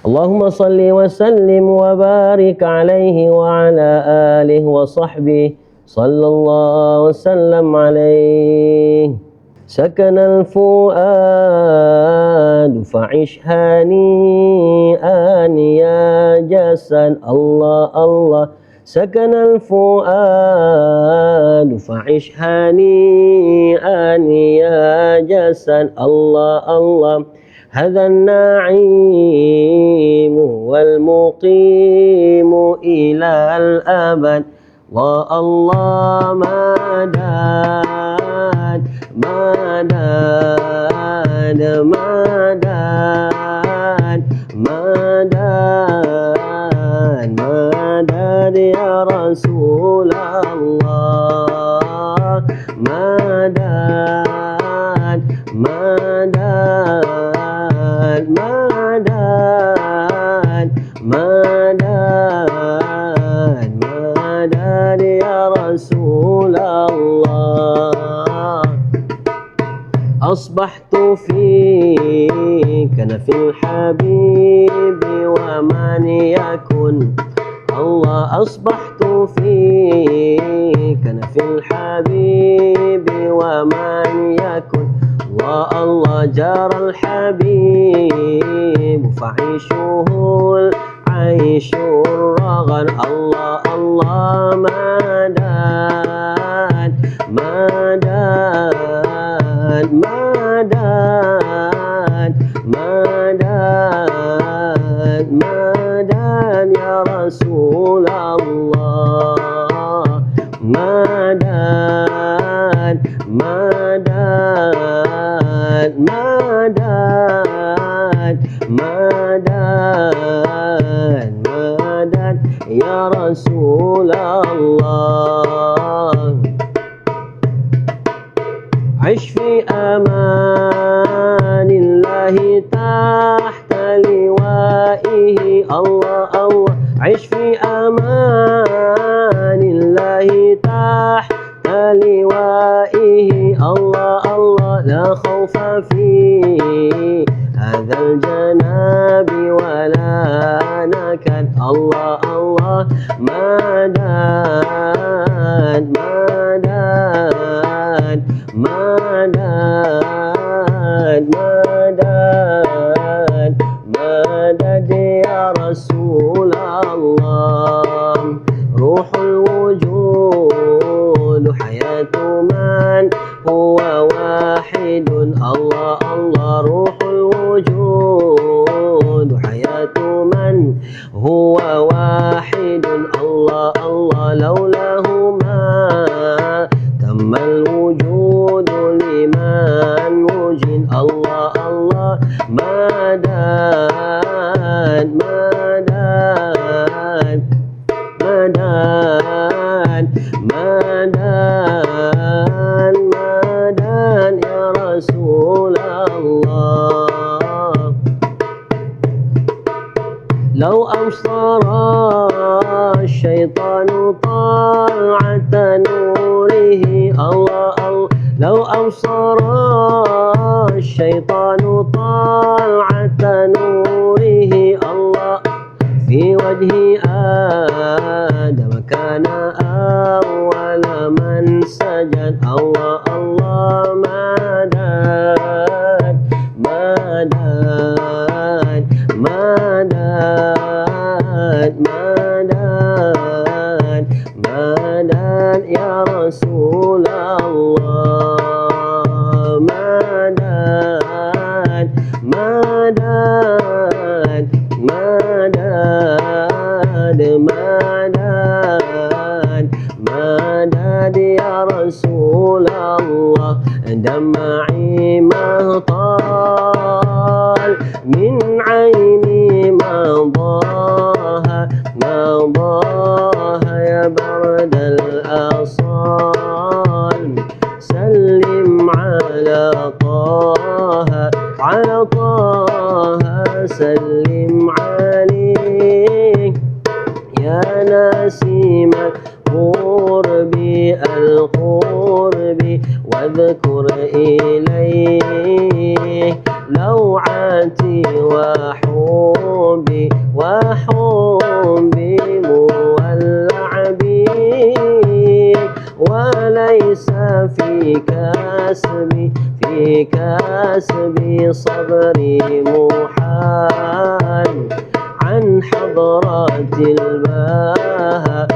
اللهم صل وسلم وبارك عليه وعلى آله وصحبه صلى الله وسلم عليه. سكن الفؤاد فعش هنيئا يا جسد الله الله. سكن الفؤاد فعش هنيئا يا جسد الله الله. هذا النعيم والمقيم إلى الأبد. والله مدد مدد مدد مدد مدد يا رسول الله. مدد مدد مدد مدد مدد يا رسول الله. أصبحت في كنف الحبيب ومن يكن الله. أصبحت في كنف الحبيب ومن يكن الله. جرى الحبيب فعيشه العيش الرغد. الله الله مدد مدد مدد مدد مدد يا رسول الله. مدد مدد مدد مدد مدد يا رسول الله. عش في أمان الله تحت لوائه الله الله. عش في أمان الله تحت لوائه الله الله. لا خوف في هذا الجناب ولا نكد الله الله. مدد مدد مدد مدد مدد يا رسول الله. روح الوجود حياة من هو واحد الله الله. روح الوجود حياة من هو واحد الله الله. لولاه ما تم الوجود لمن وجد الله الله. مدد مدد مدد مدد مدد يا رسول الله. لو أبصر الشيطان طلعة نوره الله الله. لو أبصر الشيطان طلعة نوره الله في وجه آدم كان أول من سجد الله الله. مدد مدد مدد مدد مدد يا رسول الله. مدد مدد مدد مدد مدد يا رسول الله. دمعي ما طال من عيني ما ضاها ما ضاها يا برد الأصال. سلم على طه على طه سلم عليه يا نسيم القرب القرب واذكر إليه لوعتي وحب قربي وحبي مولع بي، وليس في كسبي صبري محال عن حضرات الباهى